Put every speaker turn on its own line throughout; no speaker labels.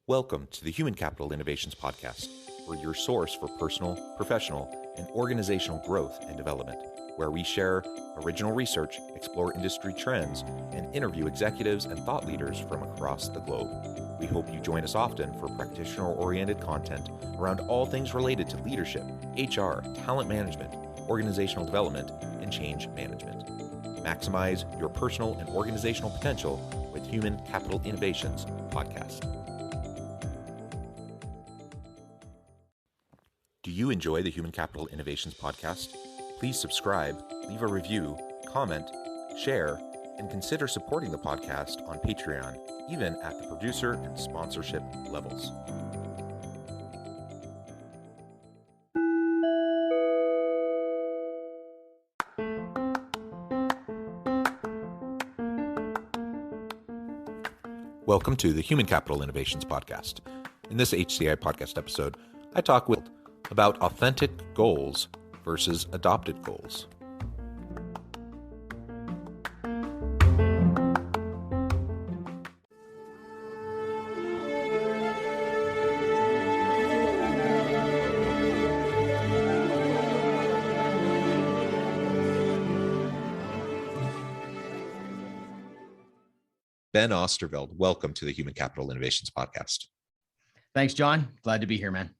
Welcome to the Human Capital Innovations Podcast. We're your source for personal, professional, and organizational growth and development, where we share original research, explore industry trends, and interview executives and thought leaders from across the globe. We hope you join us often for practitioner-oriented content around all things related to leadership, HR, talent management, organizational development, and change management. Maximize your personal and organizational potential with Human Capital Innovations Podcast. Do you enjoy the Human Capital Innovations Podcast? Please subscribe, leave a review, comment, share, and consider supporting the podcast on Patreon, even at the producer and sponsorship levels. Welcome to the Human Capital Innovations Podcast. In this HCI podcast episode, I talk about authentic goals versus adopted goals. Ben Oosterveld, welcome to the Human Capital Innovations Podcast.
Thanks, John. Glad to be here, man.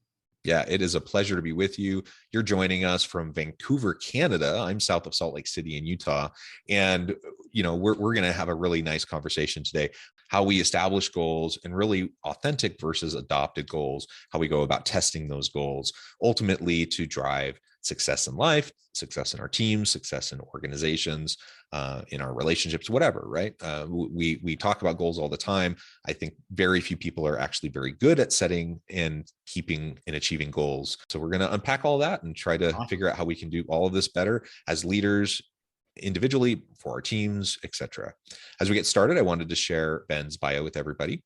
Yeah, it is a pleasure to be with you. You're joining us from Vancouver, Canada. I'm south of Salt Lake City in Utah. And, we're going to have a really nice conversation today, how we establish goals and really authentic versus adopted goals, how we go about testing those goals, ultimately to drive success in life, success in our teams, success in organizations, in our relationships, whatever, right? We talk about goals all the time. I think very few people are actually very good at setting and keeping and achieving goals. So we're going to unpack all that and try to figure out how we can do all of this better as leaders, individually, for our teams, etc. As we get started, I wanted to share Ben's bio with everybody.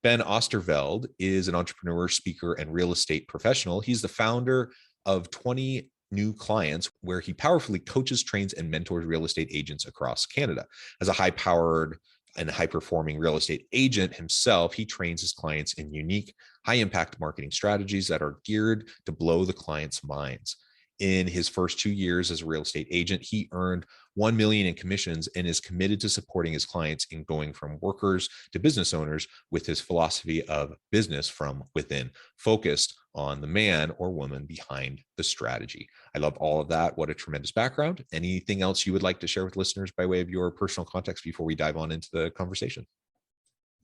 Ben Oosterveld is an entrepreneur, speaker, and real estate professional. He's the founder of 20 New Clients, where he powerfully coaches, trains, and mentors real estate agents across Canada. As a high-powered and high-performing real estate agent himself, he trains his clients in unique, high-impact marketing strategies that are geared to blow the clients' minds. In his first 2 years as a real estate agent, he earned $1 million in commissions and is committed to supporting his clients in going from workers to business owners with his philosophy of business from within, focused on the man or woman behind the strategy. I love all of that. What a tremendous background. Anything else you would like to share with listeners by way of your personal context before we dive on into the conversation?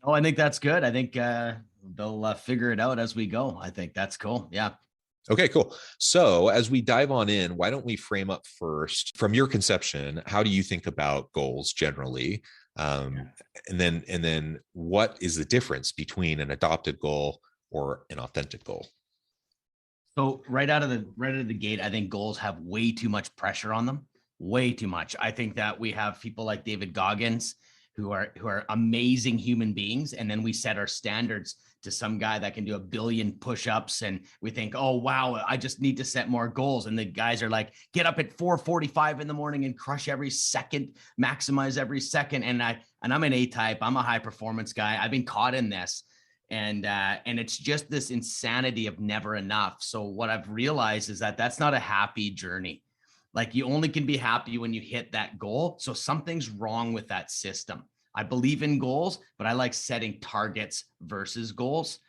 Oh, I think that's good. I think they'll figure it out as we go. I think that's cool. Yeah.
Okay, cool. So as we dive on in, why don't we frame up first from your conception, how do you think about goals generally? And then what is the difference between an adopted goal or an authentic goal?
So right out of the gate, I think goals have way too much pressure on them, way too much. I think that we have people like David Goggins who are amazing human beings, and then we set our standards to some guy that can do 1 billion push-ups, and we think, oh wow, I just need to set more goals. And the guys are like, get up at 4:45 in the morning and crush every second, maximize every second. And I'm an A-type. I'm a high performance guy. I've been caught in this. And it's just this insanity of never enough. So what I've realized is that that's not a happy journey. Like, you only can be happy when you hit that goal. So something's wrong with that system. I believe in goals, but I like setting targets versus goals.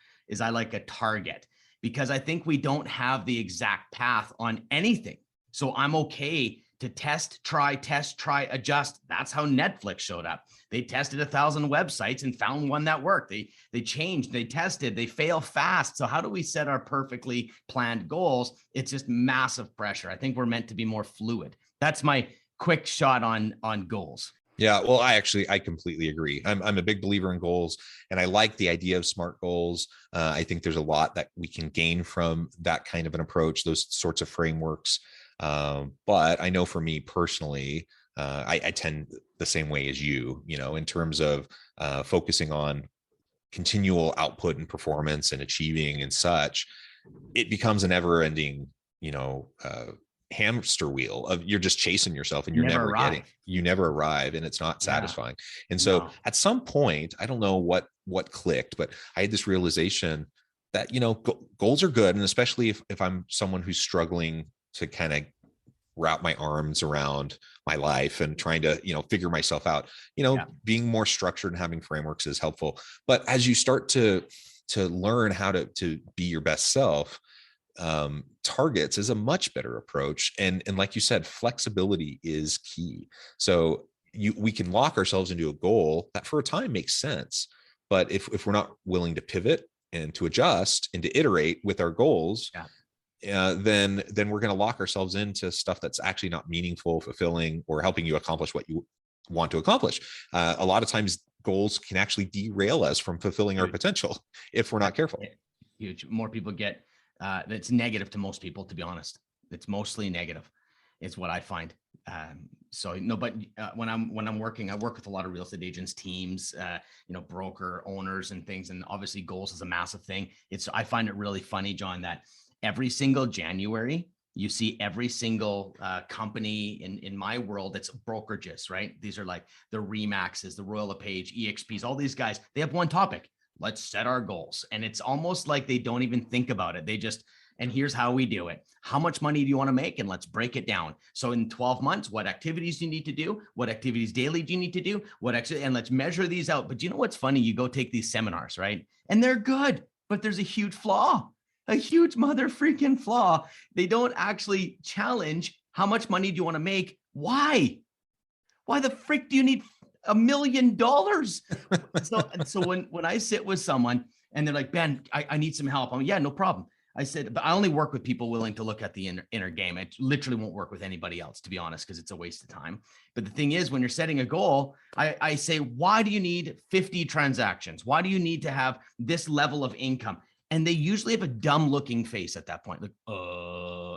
I like a target, because I think we don't have the exact path on anything. So I'm okay to test, try, adjust. That's how Netflix showed up. They tested 1,000 websites and found one that worked. They changed, they tested, they fail fast. So how do we set our perfectly planned goals? It's just massive pressure. I think we're meant to be more fluid. That's my quick shot on goals.
Yeah, well, I completely agree. I'm a big believer in goals, and I like the idea of SMART goals. I think there's a lot that we can gain from that kind of an approach, those sorts of frameworks. But I know for me personally, I tend the same way as you, in terms of focusing on continual output and performance and achieving and such. It becomes an ever-ending, hamster wheel of you're just chasing yourself and
You
you're
never
never getting,
arrive.
you never arrive, and it's not
Yeah.
satisfying. And so
No.
at some point, I don't know what clicked, but I had this realization that, goals are good. And especially if I'm someone who's struggling to kind of wrap my arms around my life and trying to, figure myself out,
Yeah.
being more structured and having frameworks is helpful. But as you start to learn how to be your best self, targets is a much better approach. And like you said, flexibility is key. So we can lock ourselves into a goal that for a time makes sense. But if we're not willing to pivot and to adjust and to iterate with our goals,
Yeah.
then we're going to lock ourselves into stuff that's actually not meaningful, fulfilling, or helping you accomplish what you want to accomplish. A lot of times goals can actually derail us from fulfilling our potential if we're not careful.
Huge. More people get, that's negative to most people, to be honest. It's mostly negative. It's what I find. So no, but when I'm working, I work with a lot of real estate agents, teams, broker owners and things. And obviously goals is a massive thing. I find it really funny, John, that every single January, you see every single company in my world that's brokerages, right? These are like the Remaxes, the Royal LePage, EXPs, all these guys, they have one topic. Let's set our goals. And it's almost like they don't even think about it. They just, and here's how we do it. How much money do you want to make? And let's break it down. So in 12 months, what activities do you need to do? What activities daily do you need to do? And let's measure these out. But you know what's funny? You go take these seminars, right? And they're good, but there's a huge flaw, a huge mother freaking flaw. They don't actually challenge how much money do you want to make? Why? Why the frick do you need $1 million? So when I sit with someone and they're like, Ben, I need some help. I'm like, yeah, no problem. I said, but I only work with people willing to look at the inner game. I literally won't work with anybody else, to be honest, because it's a waste of time. But the thing is, when you're setting a goal, I say, why do you need 50 transactions? Why do you need to have this level of income? And they usually have a dumb looking face at that point. Like,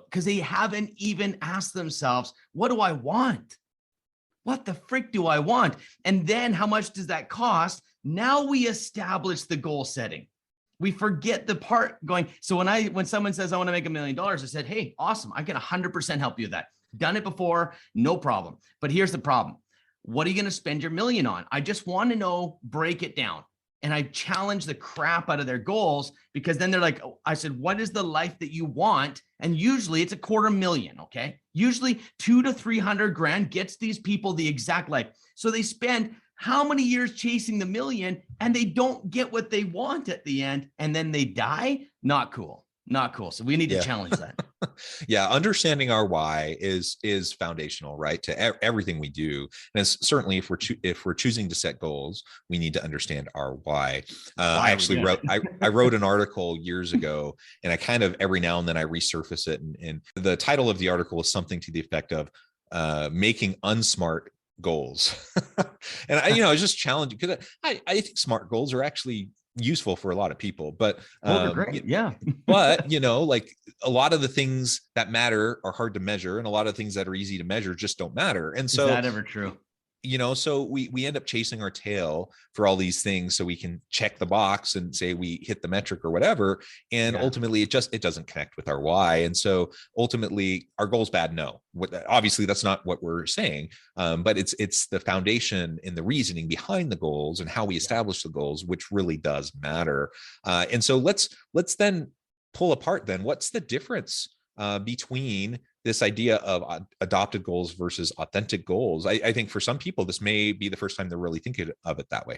because they haven't even asked themselves, what do I want? What the frick do I want? And then how much does that cost? Now we establish the goal setting. We forget the part going. So when someone says, I want to make $1 million, I said, hey, awesome. I can 100% help you with that. Done it before, no problem. But here's the problem. What are you going to spend your million on? I just want to know, break it down. And I challenge the crap out of their goals, because then they're like, oh, I said, what is the life that you want? And usually it's $250,000. Okay. Usually 200 to 300 grand gets these people the exact life. So they spend how many years chasing the million and they don't get what they want at the end. And then they die. Not cool. Not cool. So we need to challenge that.
Yeah, understanding our why is foundational, right, to everything we do. And it's certainly if we're choosing to set goals, we need to understand our why. I actually wrote an article years ago, and I kind of every now and then I resurface it, and the title of the article is something to the effect of making unsmart goals. And I was just challenging, because I think smart goals are actually useful for a lot of people, but
they're great. Yeah.
but like a lot of the things that matter are hard to measure, and a lot of things that are easy to measure just don't matter. And so
is that ever true?
So we end up chasing our tail for all these things so we can check the box and say we hit the metric or whatever. And ultimately it doesn't connect with our why. And so ultimately our goal's bad. No, obviously that's not what we're saying. But it's the foundation and the reasoning behind the goals and how we establish the goals, which really does matter. And so let's then pull apart then what's the difference between this idea of adopted goals versus authentic goals. I think for some people, this may be the first time they're really thinking of it that way.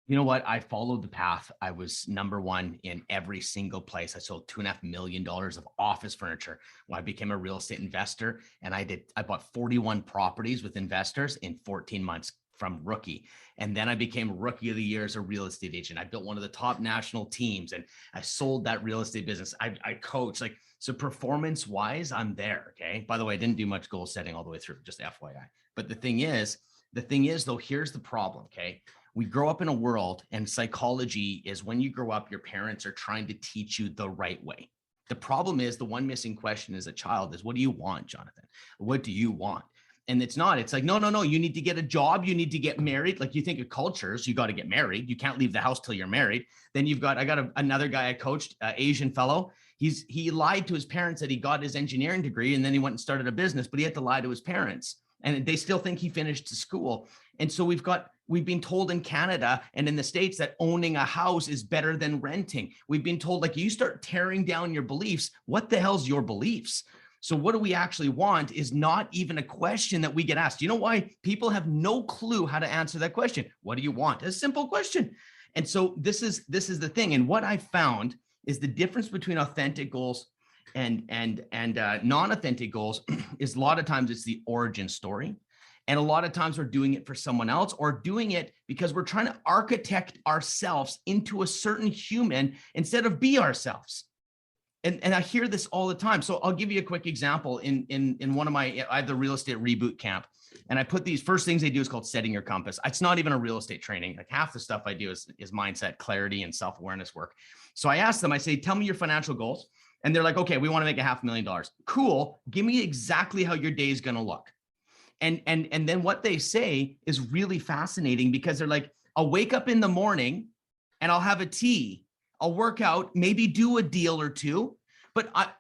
You know what? I followed the path. I was number one in every single place. I sold $2.5 million of office furniture when I became a real estate investor. And I bought 41 properties with investors in 14 months from rookie. And then I became rookie of the year as a real estate agent. I built one of the top national teams and I sold that real estate business. I coach, so performance wise, I'm there. Okay. By the way, I didn't do much goal setting all the way through, just FYI. But the thing is though, here's the problem. Okay. We grow up in a world, and psychology is when you grow up, your parents are trying to teach you the right way. The problem is the one missing question as a child is, what do you want, Jonathan? What do you want? And it's not. It's like, no, no, no. You need to get a job. You need to get married. Like, you think of cultures, you got to get married. You can't leave the house till you're married. Then I got another guy I coached, Asian fellow. He lied to his parents that he got his engineering degree, and then he went and started a business, but he had to lie to his parents, and they still think he finished school. And so we've been told in Canada and in the States that owning a house is better than renting. We've been told, like, you start tearing down your beliefs. What the hell's your beliefs? So what do we actually want is not even a question that we get asked. You know why? People have no clue how to answer that question. What do you want? A simple question. And so this is the thing. And what I found is the difference between authentic goals and non-authentic goals is a lot of times it's the origin story. And a lot of times we're doing it for someone else, or doing it because we're trying to architect ourselves into a certain human instead of be ourselves. And I hear this all the time. So I'll give you a quick example. In one of I have the real estate reboot camp, and I put these first things they do is called setting your compass. It's not even a real estate training. Like, half the stuff I do is mindset, clarity, and self-awareness work. So I ask them, I say, tell me your financial goals. And they're like, okay, we want to make $500,000. Cool. Give me exactly how your day is going to look. And then what they say is really fascinating, because they're like, I'll wake up in the morning and I'll have a tea. I'll work out, maybe do a deal or two.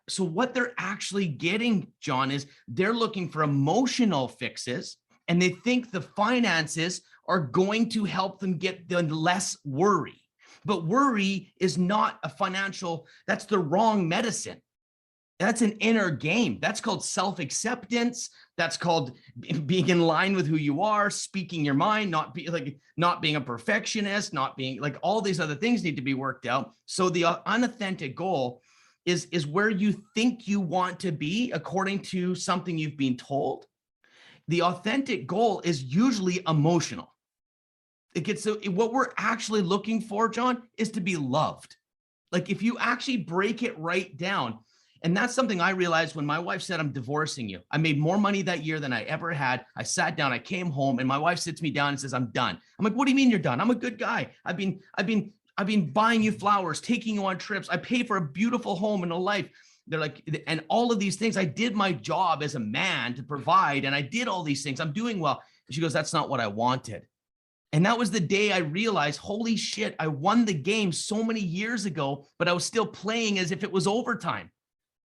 So what they're actually getting, John, is they're looking for emotional fixes, and they think the finances are going to help them get the less worry. But worry is not a financial, that's the wrong medicine. That's an inner game. That's called self-acceptance. That's called being in line with who you are, speaking your mind, not being a perfectionist, not being like, all these other things need to be worked out. So the unauthentic goal is where you think you want to be according to something you've been told. The authentic goal is usually emotional. What we're actually looking for, John, is to be loved. Like, if you actually break it right down. And that's something I realized when my wife said, I'm divorcing you. I made more money that year than I ever had. I sat down, I came home, and my wife sits me down and says, I'm done. I'm like, what do you mean you're done? I'm a good guy. I've been buying you flowers, taking you on trips. I pay for a beautiful home and a life. They're like, and all of these things, I did my job as a man to provide, and I did all these things. I'm doing well. And she goes, that's not what I wanted. And that was the day I realized, holy shit, I won the game so many years ago, but I was still playing as if it was overtime.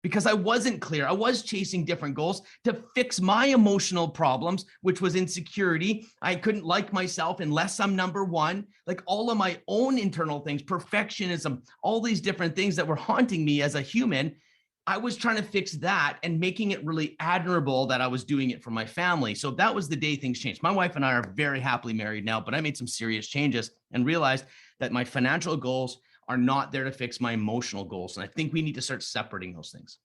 Because I wasn't clear. I was chasing different goals to fix my emotional problems, which was insecurity. I couldn't like myself unless I'm number one. Like, all of my own internal things, perfectionism, all these different things that were haunting me as a human. I was trying to fix that and making it really admirable that I was doing it for my family. So that was the day things changed. My wife and I are very happily married now, but I made some serious changes and realized that my financial goals are not there to fix my emotional goals. And I think we need to start separating those things.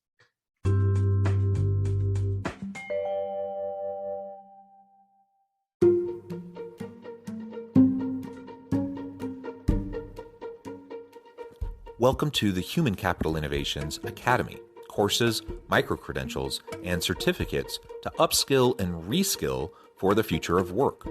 Welcome to the Human Capital Innovations Academy. Courses, micro-credentials, and certificates to upskill and reskill for the future of work.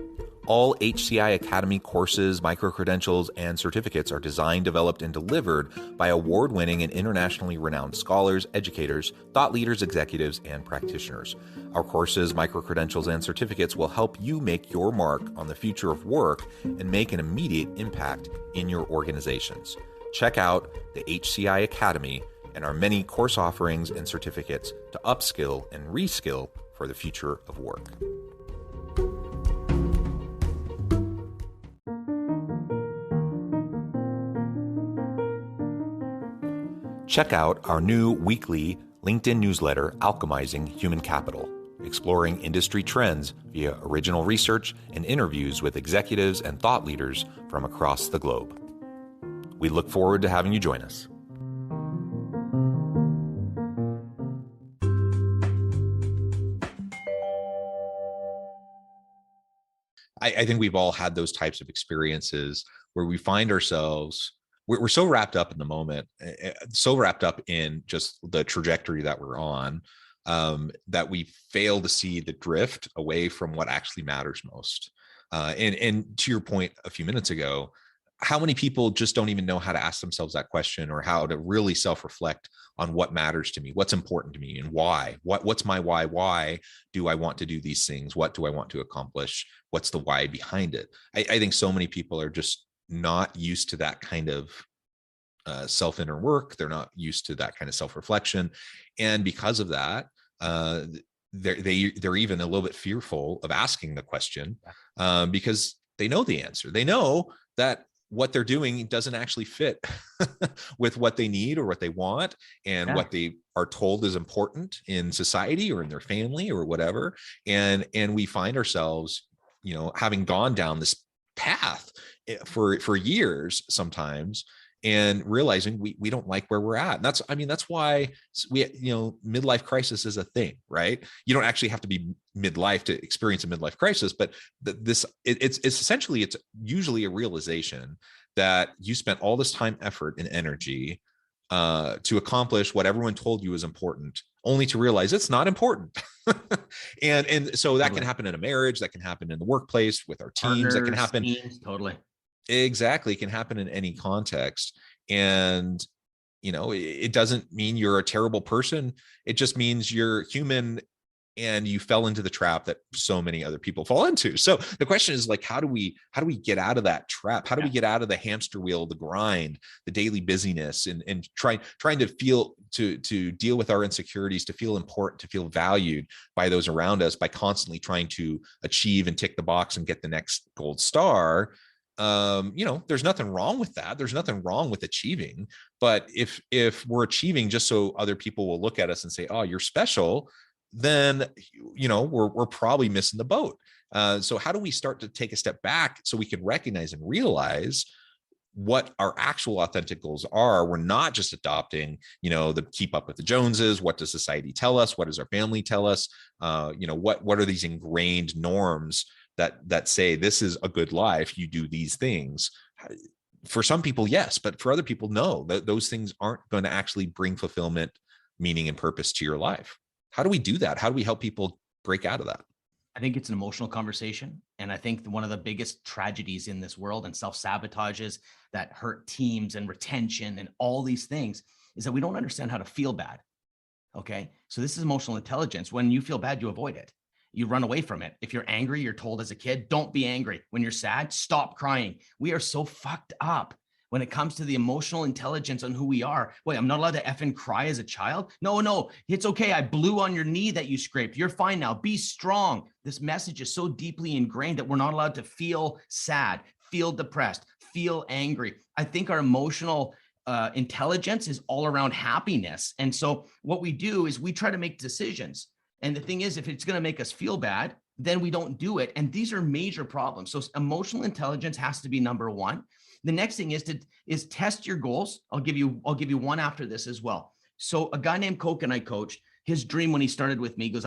All HCI Academy courses, micro-credentials, and certificates are designed, developed, and delivered by award-winning and internationally renowned scholars, educators, thought leaders, executives, and practitioners. Our courses, micro-credentials, and certificates will help you make your mark on the future of work and make an immediate impact in your organizations. Check out the HCI Academy and our many course offerings and certificates to upskill and reskill for the future of work. Check out our new weekly LinkedIn newsletter, Alchemizing Human Capital, exploring industry trends via original research and interviews with executives and thought leaders from across the globe. We look forward to having you join us. I think we've all had those types of experiences where we find ourselves, we're so wrapped up in the moment, so wrapped up in just the trajectory that we're on, that we fail to see the drift away from what actually matters most. And to your point a few minutes ago, how many people just don't even know how to ask themselves that question, or how to really self-reflect on what matters to me, what's important to me, and why? What's my why? Why do I want to do these things? What do I want to accomplish? What's the why behind it? I think so many people are just not used to that kind of self-inner work. They're not used to that kind of self-reflection. And because of that, they're even a little bit fearful of asking the question, because they know the answer. They know that what they're doing doesn't actually fit with what they need or what they want, and what they are told is important in society or in their family or whatever. And we find ourselves, having gone down this path for years sometimes, and realizing we don't like where we're at. And that's why midlife crisis is a thing, right? You don't actually have to be midlife to experience a midlife crisis, but it's essentially, it's usually a realization that you spent all this time, effort, and energy to accomplish what everyone told you is important, only to realize it's not important. and so that can happen in a marriage, that can happen in the workplace with our teams, that can happen
totally.
Exactly. It can happen in any context. And, it doesn't mean you're a terrible person. It just means you're human, and you fell into the trap that so many other people fall into. So the question is, like, how do we get out of that trap? How do we get out of the hamster wheel, the grind, the daily busyness, and trying to deal with our insecurities, to feel important, to feel valued by those around us, by constantly trying to achieve and tick the box and get the next gold star? There's nothing wrong with that. There's nothing wrong with achieving. But if we're achieving just so other people will look at us and say, oh, you're special, then, we're probably missing the boat. So how do we start to take a step back so we can recognize and realize what our actual authentic goals are? We're not just adopting, the keep up with the Joneses. What does society tell us? What does our family tell us? What are these ingrained norms that say this is a good life, you do these things? For some people, yes, but for other people, no. Those things aren't going to actually bring fulfillment, meaning, and purpose to your life. How do we do that? How do we help people break out of that?
I think it's an emotional conversation. And I think one of the biggest tragedies in this world, and self-sabotages that hurt teams and retention and all these things, is that we don't understand how to feel bad. Okay. So this is emotional intelligence. When you feel bad, you avoid it. You run away from it. If you're angry, you're told as a kid, don't be angry. When you're sad, stop crying. We are so fucked up when it comes to the emotional intelligence on who we are. Wait, I'm not allowed to effing cry as a child? No, it's okay. I blew on your knee that you scraped. You're fine now. Be strong. This message is so deeply ingrained that we're not allowed to feel sad, feel depressed, feel angry. I think our emotional intelligence is all around happiness. And so what we do is we try to make decisions. And the thing is, if it's going to make us feel bad, then we don't do it. And these are major problems. So emotional intelligence has to be number one. The next thing is test your goals. I'll give you one after this as well. So a guy named Coke and I coached, his dream when he started with me goes,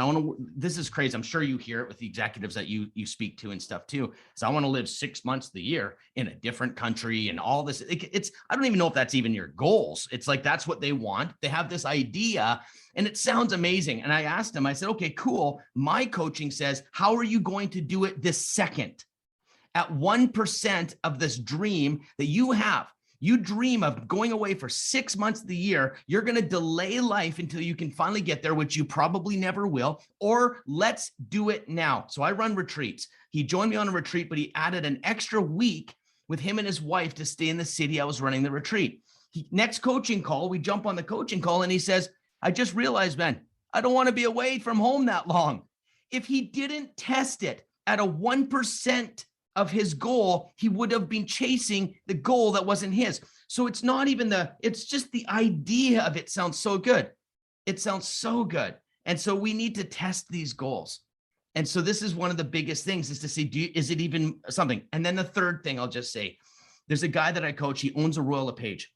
this is crazy. I'm sure you hear it with the executives that you speak to and stuff too. So I want to live 6 months of the year in a different country and all this. I don't even know if that's even your goals. It's like, that's what they want. They have this idea and it sounds amazing. And I asked him, I said, okay, cool. My coaching says, how are you going to do it this second? At 1% of this dream that you have, you dream of going away for 6 months of the year, you're going to delay life until you can finally get there, which you probably never will, or let's do it now. So I run retreats. He joined me on a retreat, but he added an extra week with him and his wife to stay in the city I was running the retreat. Next coaching call, we jump on the coaching call and he says, I just realized, man, I don't want to be away from home that long. If he didn't test it at a 1% of his goal, he would have been chasing the goal that wasn't his. So it's not even it's just the idea of it sounds so good. It sounds so good. And so we need to test these goals. And so this is one of the biggest things, is to see, is it even something? And then the third thing I'll just say, there's a guy that I coach, he owns a Royal LePage,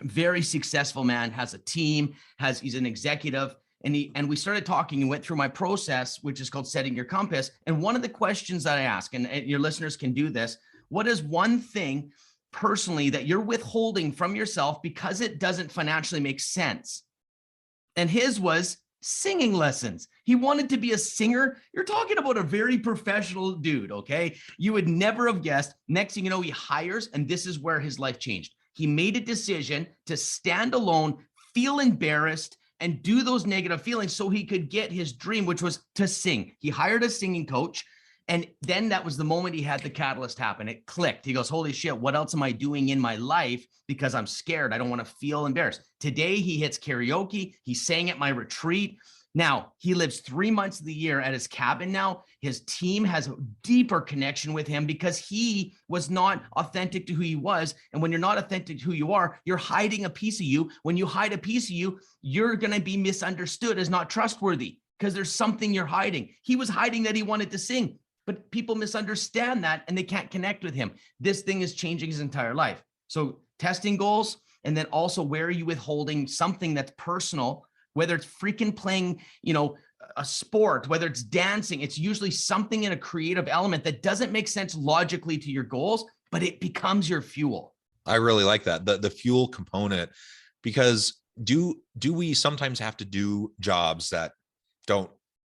very successful man, has a team, he's an executive. And we started talking and went through my process, which is called Setting Your Compass. And one of the questions that I ask, and your listeners can do this, what is one thing personally that you're withholding from yourself because it doesn't financially make sense? And his was singing lessons. He wanted to be a singer. You're talking about a very professional dude, okay? You would never have guessed. Next thing you know, he hires, and this is where his life changed. He made a decision to stand alone, feel embarrassed, and do those negative feelings so he could get his dream, which was to sing. He hired a singing coach. And then that was the moment he had the catalyst happen. It clicked. He goes, holy shit, what else am I doing in my life? Because I'm scared. I don't want to feel embarrassed. Today, he hits karaoke. He sang at my retreat. Now, he lives 3 months of the year at his cabin now. His team has a deeper connection with him because he was not authentic to who he was. And when you're not authentic to who you are, you're hiding a piece of you. When you hide a piece of you, you're going to be misunderstood as not trustworthy because there's something you're hiding. He was hiding that he wanted to sing. But people misunderstand that and they can't connect with him. This thing is changing his entire life. So testing goals, and then also where are you withholding something that's personal, whether it's freaking playing, a sport, whether it's dancing, it's usually something in a creative element that doesn't make sense logically to your goals, but it becomes your fuel.
I really like that, the fuel component, because do we sometimes have to do jobs that don't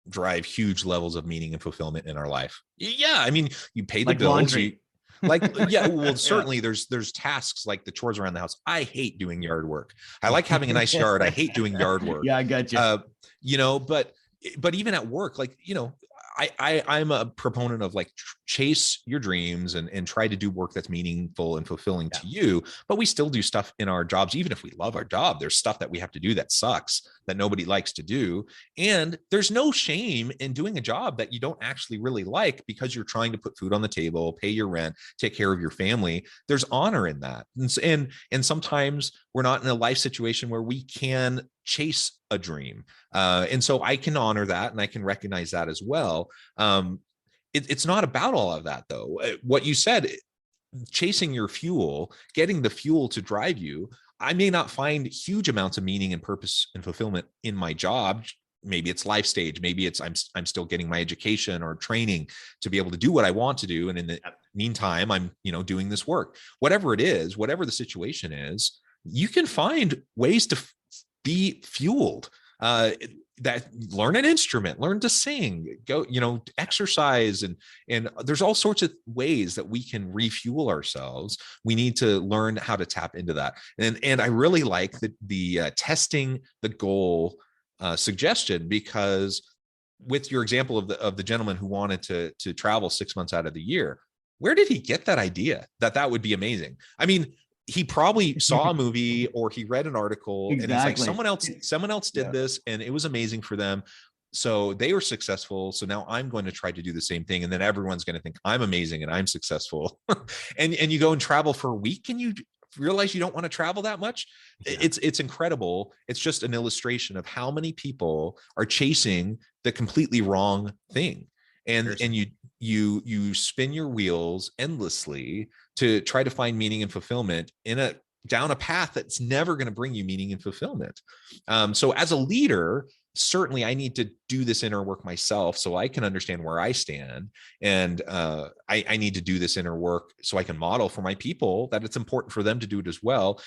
drive huge levels of meaning and fulfillment in our life? Yeah, I mean, you pay the
Like
bills, yeah, well, certainly
Yeah.
there's tasks like the chores around the house. I hate doing yard work. I like having a nice yard. I hate doing yard work.
Yeah, I got you.
But even at work, I'm a proponent of chase your dreams and try to do work that's meaningful and fulfilling to you. But we still do stuff in our jobs. Even if we love our job, there's stuff that we have to do that sucks, that nobody likes to do. And there's no shame in doing a job that you don't actually really like because you're trying to put food on the table, pay your rent, take care of your family. There's honor in that. And sometimes we're not in a life situation where we can chase a dream. And so I can honor that and I can recognize that as well. It's not about all of that, though. What you said, chasing your fuel, getting the fuel to drive you. I may not find huge amounts of meaning and purpose and fulfillment in my job. Maybe it's life stage. Maybe it's I'm still getting my education or training to be able to do what I want to do. And in the meantime, I'm doing this work. Whatever it is, whatever the situation is, you can find ways to be fueled. That learn an instrument, learn to sing, go, exercise, and there's all sorts of ways that we can refuel ourselves. We need to learn how to tap into that. And I really like the testing the goal suggestion, because with your example of the gentleman who wanted to travel 6 months out of the year, where did he get that idea that would be amazing? I mean, he probably saw a movie or he read an article. Exactly. And he's like, someone else did this and it was amazing for them. So they were successful. So now I'm going to try to do the same thing. And then everyone's going to think I'm amazing and I'm successful. and you go and travel for a week and you realize you don't want to travel that much. Yeah. It's incredible. It's just an illustration of how many people are chasing the completely wrong thing. And you spin your wheels endlessly to try to find meaning and fulfillment down a path that's never going to bring you meaning and fulfillment. So as a leader, certainly I need to do this inner work myself so I can understand where I stand. And I need to do this inner work so I can model for my people that it's important for them to do it as well.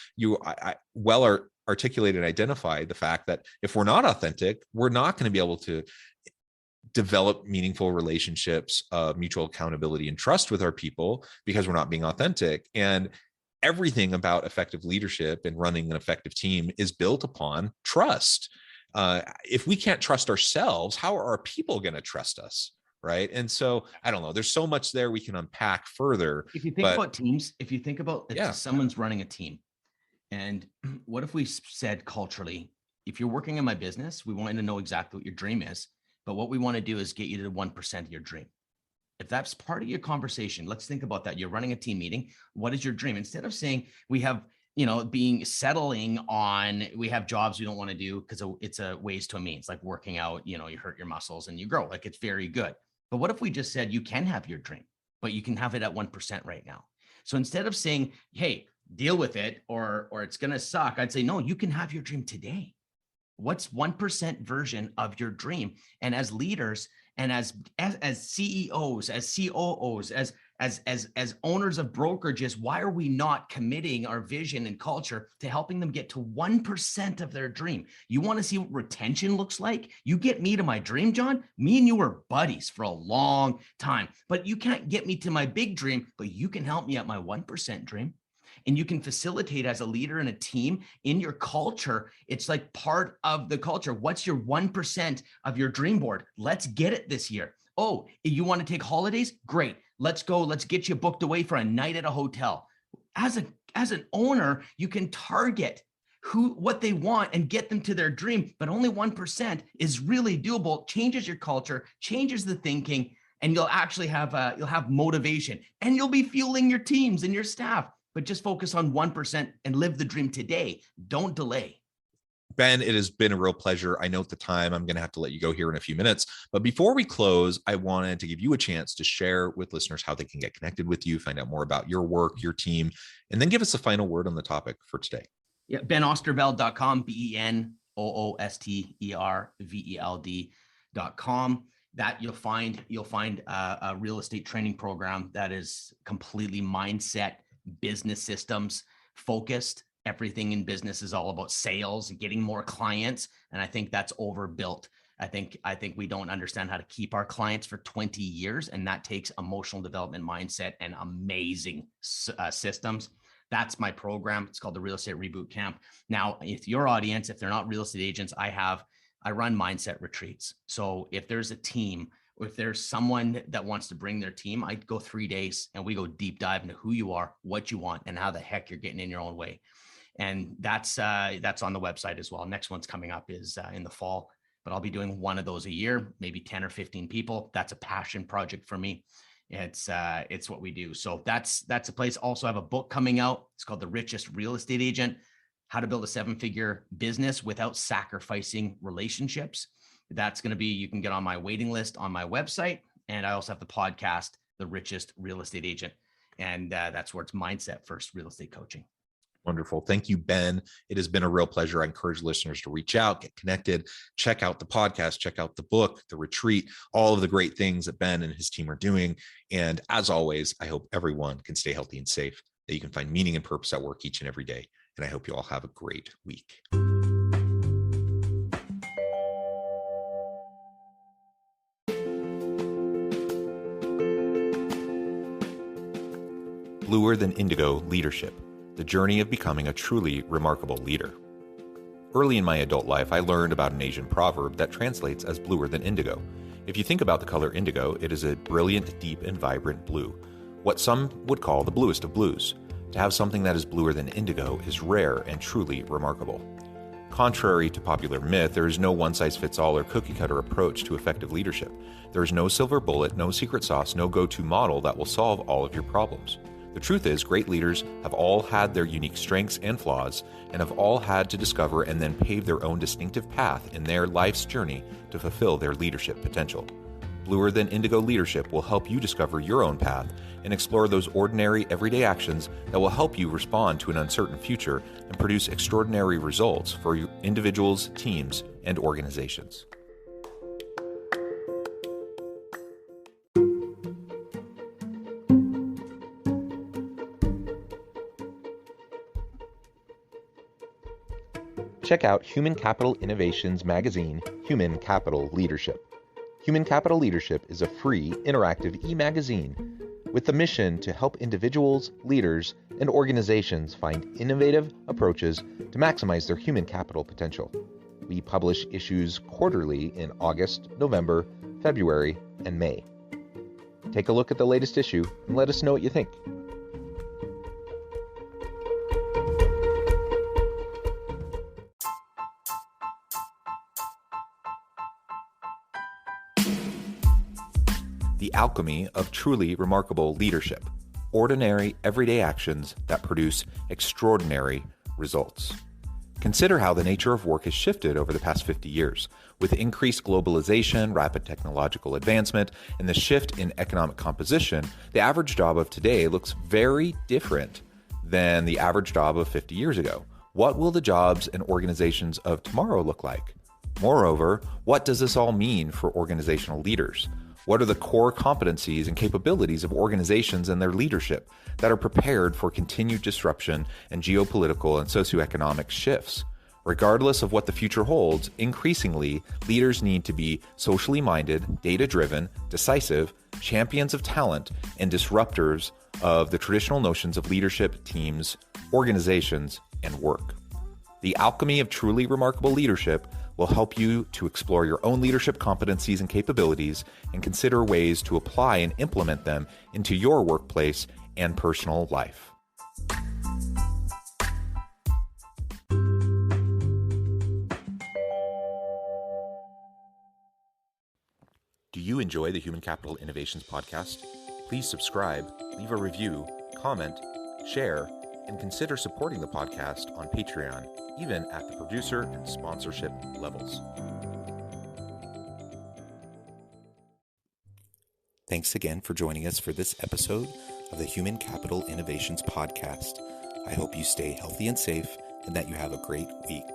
Articulate and identify the fact that if we're not authentic, we're not going to be able to develop meaningful relationships of mutual accountability and trust with our people because we're not being authentic. And everything about effective leadership and running an effective team is built upon trust. If we can't trust ourselves, how are our people going to trust us? Right. And so I don't know, there's so much there we can unpack further.
If you think about teams, if you think about someone's running a team, and what if we said culturally, if you're working in my business, we want you to know exactly what your dream is. But what we want to do is get you to 1% of your dream. If that's part of your conversation, let's think about that. You're running a team meeting. What is your dream? Instead of saying we have, settling on, we have jobs we don't want to do because it's a ways to a means, like working out, you hurt your muscles and you grow. Like, it's very good. But what if we just said you can have your dream, but you can have it at 1% right now? So instead of saying, hey, deal with it or it's going to suck, I'd say, no, you can have your dream today. What's 1% version of your dream? And as leaders and as CEOs, as COOs, as as owners of brokerages, why are we not committing our vision and culture to helping them get to 1% of their dream? You want to see what retention looks like? You get me to my dream, John. Me and you were buddies for a long time, but you can't get me to my big dream, but you can help me at my 1% dream. And you can facilitate as a leader in a team in your culture. It's like part of the culture. What's your 1% of your dream board? Let's get it this year. Oh, you want to take holidays? Great. Let's go. Let's get you booked away for a night at a hotel. As an owner, you can target what they want and get them to their dream, but only 1% is really doable. Changes your culture, changes the thinking, and you'll actually have motivation, and you'll be fueling your teams and your staff. But just focus on 1% and live the dream today. Don't delay.
Ben, it has been a real pleasure. I know at the time I'm going to have to let you go here in a few minutes. But before we close, I wanted to give you a chance to share with listeners how they can get connected with you, find out more about your work, your team, and then give us a final word on the topic for today.
Yeah, BenOosterveld.com, BenOosterveld.com. That you'll find a real estate training program that is completely mindset, business systems focused. Everything in business is all about sales and getting more clients. And I think that's overbuilt. I think we don't understand how to keep our clients for 20 years. And that takes emotional development mindset and amazing systems. That's my program. It's called the Real Estate Reboot Camp. Now, if your audience, if they're not real estate agents, I run mindset retreats. So if there's a team, or if there's someone that wants to bring their team, I go 3 days and we go deep dive into who you are, what you want, and how the heck you're getting in your own way. And that's on the website as well. Next one's coming up is in the fall, but I'll be doing one of those a year, maybe 10 or 15 people. That's a passion project for me. It's what we do. So that's a place. Also, I have a book coming out. It's called The Richest Real Estate Agent: How to Build a 7-Figure Business Without Sacrificing Relationships. That's going to be, you can get on my waiting list on my website. And I also have the podcast, The Richest Real Estate Agent. And that's where it's mindset first real estate coaching.
Wonderful. Thank you, Ben. It has been a real pleasure. I encourage listeners to reach out, get connected, check out the podcast, check out the book, the retreat, all of the great things that Ben and his team are doing. And as always, I hope everyone can stay healthy and safe, that you can find meaning and purpose at work each and every day. And I hope you all have a great week. Bluer Than Indigo Leadership: The Journey of Becoming a Truly Remarkable Leader. Early in my adult life, I learned about an Asian proverb that translates as bluer than indigo. If you think about the color indigo, it is a brilliant, deep, and vibrant blue, what some would call the bluest of blues. To have something that is bluer than indigo is rare and truly remarkable. Contrary to popular myth, there is no one-size-fits-all or cookie-cutter approach to effective leadership. There is no silver bullet, no secret sauce, no go-to model that will solve all of your problems. The truth is, great leaders have all had their unique strengths and flaws, and have all had to discover and then pave their own distinctive path in their life's journey to fulfill their leadership potential. Bluer Than Indigo Leadership will help you discover your own path and explore those ordinary, everyday actions that will help you respond to an uncertain future and produce extraordinary results for your individuals, teams, and organizations. Check out Human Capital Innovations magazine, Human Capital Leadership. Human Capital Leadership is a free, interactive e-magazine with the mission to help individuals, leaders, and organizations find innovative approaches to maximize their human capital potential. We publish issues quarterly in August, November, February, and May. Take a look at the latest issue and let us know what you think. The Alchemy of Truly Remarkable Leadership: Ordinary, everyday actions that produce extraordinary results. Consider how the nature of work has shifted over the past 50 years. With increased globalization, rapid technological advancement, and the shift in economic composition, the average job of today looks very different than the average job of 50 years ago. What will the jobs and organizations of tomorrow look like? Moreover, what does this all mean for organizational leaders? What are the core competencies and capabilities of organizations and their leadership that are prepared for continued disruption and geopolitical and socioeconomic shifts? Regardless of what the future holds, increasingly, leaders need to be socially minded, data-driven, decisive, champions of talent, and disruptors of the traditional notions of leadership, teams, organizations, and work. The alchemy of truly remarkable leadership will help you to explore your own leadership competencies and capabilities and consider ways to apply and implement them into your workplace and personal life. Do you enjoy the Human Capital Innovations podcast? Please subscribe, leave a review, comment, share, and consider supporting the podcast on Patreon, even at the producer and sponsorship levels. Thanks again for joining us for this episode of the Human Capital Innovations podcast. I hope you stay healthy and safe and that you have a great week.